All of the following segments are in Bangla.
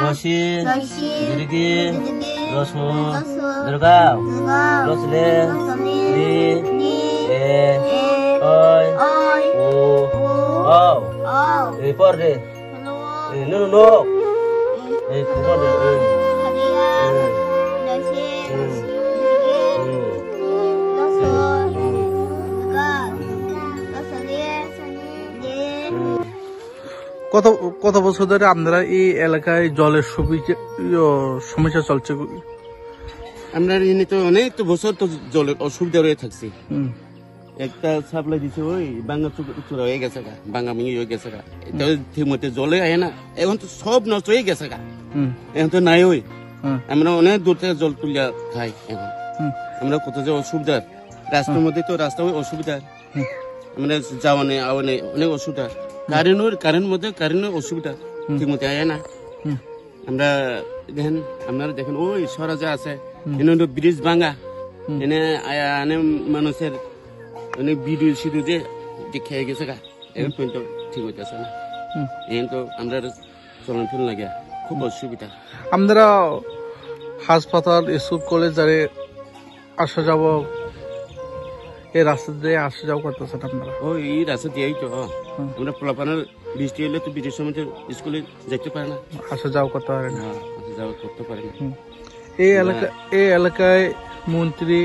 러시 느리기 러소 들어가 러슬레 리에 어이 오 아우 이 퍼데 노노 이 퍼데 কত বছর ধরে আপনারা এই এলাকায় জলের সমস্যা চলছে? আমরা এনে তো অনেক বছর তো জলের অসুবিধা রয়ে থাকছি। একটা সাপ্লাই দিছে ওই বাঙ্গা চূড়া হয়ে গেছে গা, বাঙ্গা মিঙি হয়ে গেছে গা, এটা ঠিক মতো জলে আয় না, এখন তো সব নষ্ট হয়ে গেছে গা, এখন তো নাই ওই। আমরা অনেক দূর থেকে জল তুলিয়া খাই এখন। আমরা কত যে অসুবিধা, রাস্তার মধ্যে তো রাস্তা ওই অসুবিধা, আমরা যাওয়া নেই আওয়া নেই অনেক অসুবিধা। কারেন্টের অসুবিধা ঠিক মতো আয় না। আমরা দেখেন আপনারা দেখেন ওই সরাজা আছে, এনে ব্রিজ ভাঙা, এনে এনে মানুষের অনেক বিদ্যুৎ সিঁদুর যে খেয়ে গেছে গা, এখন পর্যন্ত ঠিক হইতেছে না। এখন তো আমরা চলন ফিরন লাগে খুব অসুবিধা। আপনারা হাসপাতাল স্কুল কলেজ যারে আসা যাব এই রাস্তা দিয়ে আসা যাওয়া করতেছেন আপনারা? ও এই রাস্তা দিয়েই তো আমরা পোলাপানের বৃষ্টি হলে তো বৃষ্টির সময় তো স্কুলে যেতে পারে না, আসা যাওয়া করতে পারে না, আসা যাওয়া করতে পারে না। এই এলাকায় মন্ত্রী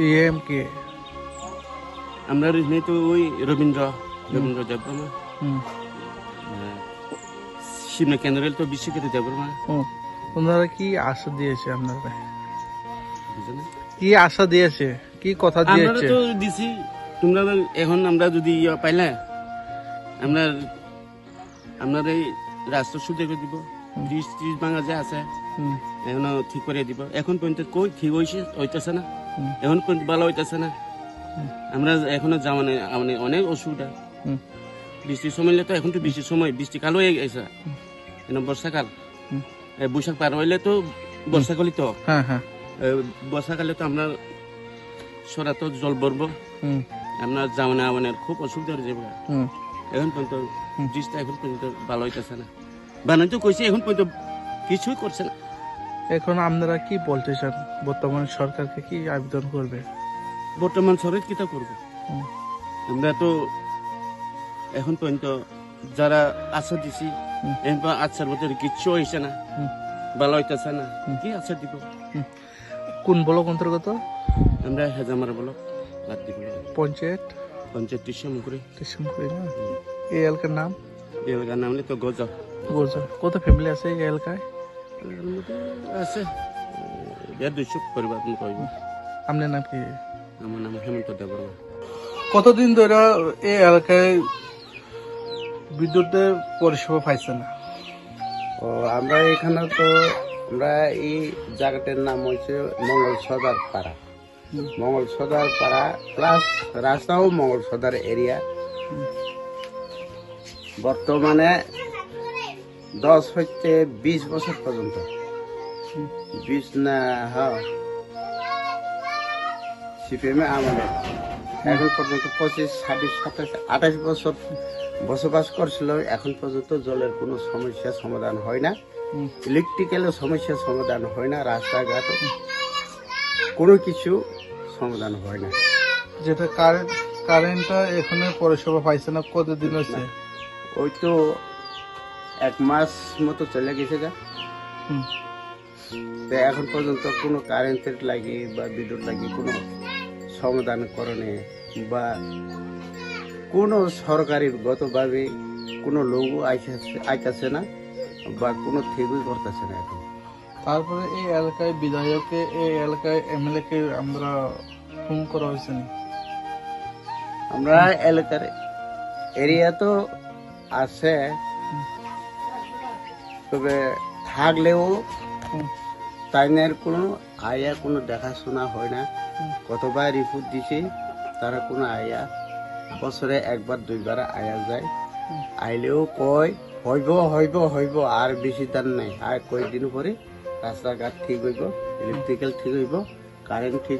ইএম কে? আমরা তো ওই রবীন্দ্র দেববর্মা, শিবনা কেন্দ্রের তো বিশ্বকেতু দেববর্মা। ওনারা কি আশা দিয়েছে আপনারা? কি আশা দিয়েছে, কি কথা দিয়েছে? তো দিছি তোমরা এখন আমরা যদি পাইলে আমরা এই রাস্তা সুদে করে দিব, ব্রিজ ত্রিজ ভাঙা যে আছে এখন ঠিক করে দিব। এখন পর্যন্ত কই ঠিক হইতেছে না, এখন পর্যন্ত ভালো হইতেছে না। আমরা এখনো যাওয়া নেই, অনেক অসুবিধা। বৃষ্টির সময় তো এখন তো বৃষ্টির সময়, বৃষ্টিকাল হয়ে গেছে, বর্ষাকাল, বৈশাখ পার হইলে তো বর্ষাকালই তো, বর্ষাকালে তো আপনার সরা তো জল ভরবো, আপনার যাওয়া নেওয়া খুব অসুবিধা হয়ে যাবে। এখন পর্যন্ত বৃষ্টি এখন পর্যন্ত ভালো হইতেছে না, বানাই তো কইছে এখন পর্যন্ত কিছুই করছে না। এখন আপনারা কি বলতে চান, বর্তমান সরকারকে কি আবেদন করবে? বর্তমান সরকার কিটা করবো, আমরা তো এখন পর্যন্ত যারা আশা দিছি আশার মধ্যে কিচ্ছু হয়েছে না, ভালো হইতেছে না, কি আশা দিব? কোন ব্লক অন্তর্গত? আমরা হেজামার ব্লক পঞ্চায়েত টিসমুকুরি না? এই এলাকার নাম? এই এলাকার নাম তো গোজা। কত ফ্যামিলি আছে এই এলাকায়? আছে 150 পরিবার মতো হইব। আপনার নাম কি? আমার নাম হেমন্ত দেববর্মা। কতদিন ধরে এই এলাকায় বিদ্যুতের পরিষেবা পাইছে না? আমরা এখানে তো আমরা এই জায়গাটার নাম হচ্ছে মঙ্গল সদার পাড়া, মঙ্গল সদার পাড়া প্লাস রাস্তাও মঙ্গল সদার এরিয়া। বর্তমানে 10 হইতে 20 বছর পর্যন্ত 20 না সিপিএমে আমলে এখন পর্যন্ত 25, 26, 27, 28 বছর বসবাস করছিল। এখন পর্যন্ত জলের কোনো সমস্যার সমাধান হয় না, ইলেকট্রিক্যালের সমস্যার সমাধান হয় না, রাস্তাঘাট কোনো কিছু সমাধান হয় না। যেটা কারেন্টটা এখানে পরিষেবা পাইছে না, কতদিন হয়েছে? ওই তো 1 মাস মতো চলে গেছে গা। তো এখন পর্যন্ত কোনো কারেন্টের লাগি বা বিদ্যুৎ লাগি কোনো সমাধান করণে বা কোনো সরকারি গতভাবে কোনো লোক আইতাছে না বা কোনো থেগুই করতেছে না এখন। তারপরে এই এলাকায় বিধায়ককে, এই এলাকায় এমএলএ কে আমরা ফোন করা হয়েছে না? আমরা এলাকার এরিয়া তো আছে, তবে থাকলেও তাইনের কোনো আয়া কোনো দেখাশোনা হয় না। কতবার রিপোর্ট দিছি, তারা কোনো আয়া বছরে 1বার 2বার আয়া যায়, আইলেও কয় হইব আর বেশি দান নাই, আর কয়েকদিন পরে রাস্তাঘাট ঠিক হইব, ইলেকট্রিক্যাল ঠিক হইব, কারেন্ট ঠিক,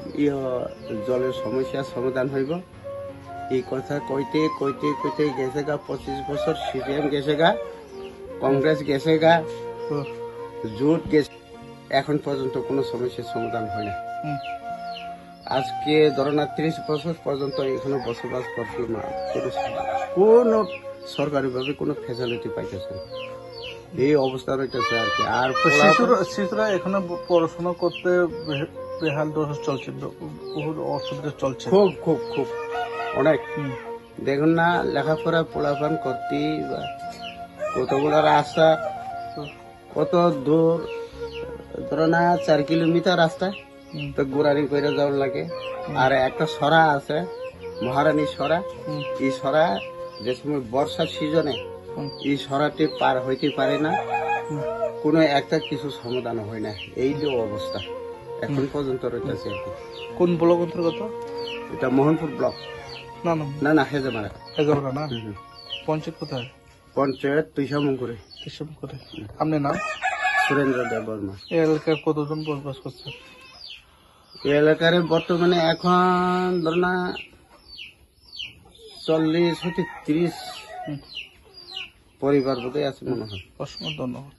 জলের সমস্যার সমাধান হইব। এই কথা কইতে গেছে গা 25 বছর, সিপিএম গেছে গা, কংগ্রেস গেছে গা, হুম, জোট গেছে, এখন পর্যন্ত কোনো সমস্যার সমাধান হয় না। হুম, আজকে ধরো না 30 বছর পর্যন্ত এখানে বসবাস করতে কোনো সরকারি ভাবে কোনো ফ্যাসিলিটি পাইতেছে না। এই অবস্থা রয়েছে আর কি। আর তো শিশুরা এখানে পড়াশোনা করতে বেহাল দশা চলছে, বহু অসুবিধা চলছে। খুব খুব খুব অনেক, হুম, দেখুন না লেখাপড়া পোলাপান করতে বা কতগুলো রাস্তা, কত দূর, ধরো না 4 কিলোমিটার রাস্তা হুম, তো গোড়ারি করে যাওয়ার লাগে। আর একটা সরা আছে, মহারানী সরা, হুম, এই সরা যে সময় বর্ষার সিজনে হুম, এই সরাটি পার হইতে পারে না, হুম। কোনো একটা কিছু সমাধান হয় না। এই যে অবস্থা এখন পর্যন্ত রয়েছে আর কি। কোন ব্লক অন্তর্গত? এটা মোহনপুর ব্লক, না না, না না হেজমারা এগারোটা না। পঞ্চায়েত কোথায়? পঞ্চায়েত তুইসামঙ্কুরে। এসব কোথায়? আপনার নাম? সুরেন্দ্র দেব বর্মা। এই এলাকায় কতজন বসবাস করছে? এই এলাকার বর্তমানে এখন ধর না 40 হতে 30 পরিবার বোধহয় আছে মনে হয়। অসংখ্য ধন্যবাদ।